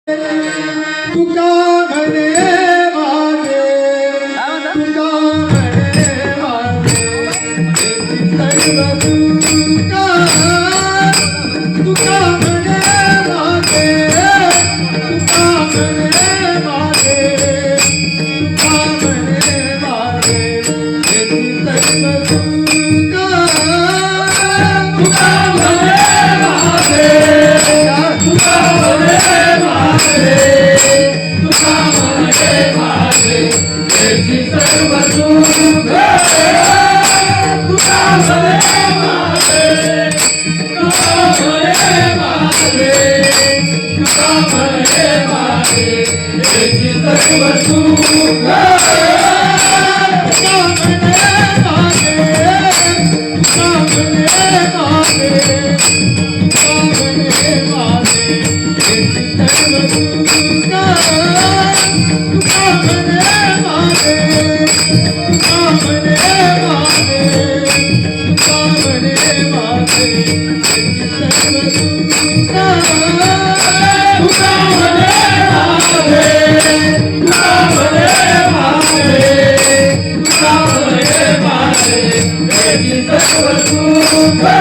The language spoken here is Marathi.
तुका म्हणे माझे, तुका म्हणे माझे, सर्व तुका, तुका म्हणे माझे, तुका म्हणे माझे, तुका म्हणे माझे, सर्व तुका, तुका म्हणे माझे, तुका म्हणे माझे, तुका म्हणे माझे, याची सर्व तुका, तुका म्हणे माझे, तुका म्हणे माझे, तुका म्हणे माझे, याची सर्व तुका, तुका म्हणे माझे, तुका म्हणे माझे, तुका म्हणे माझे, याची सर्व तुका, तुका म्हणे माझे, तुका म्हणे माझे, तुका म्हणे माझे, याची सर्व तुका, तुका म्हणे माझे, तुका म्हणे माझे, तुका म्हणे माझे, याची सर्व तुका,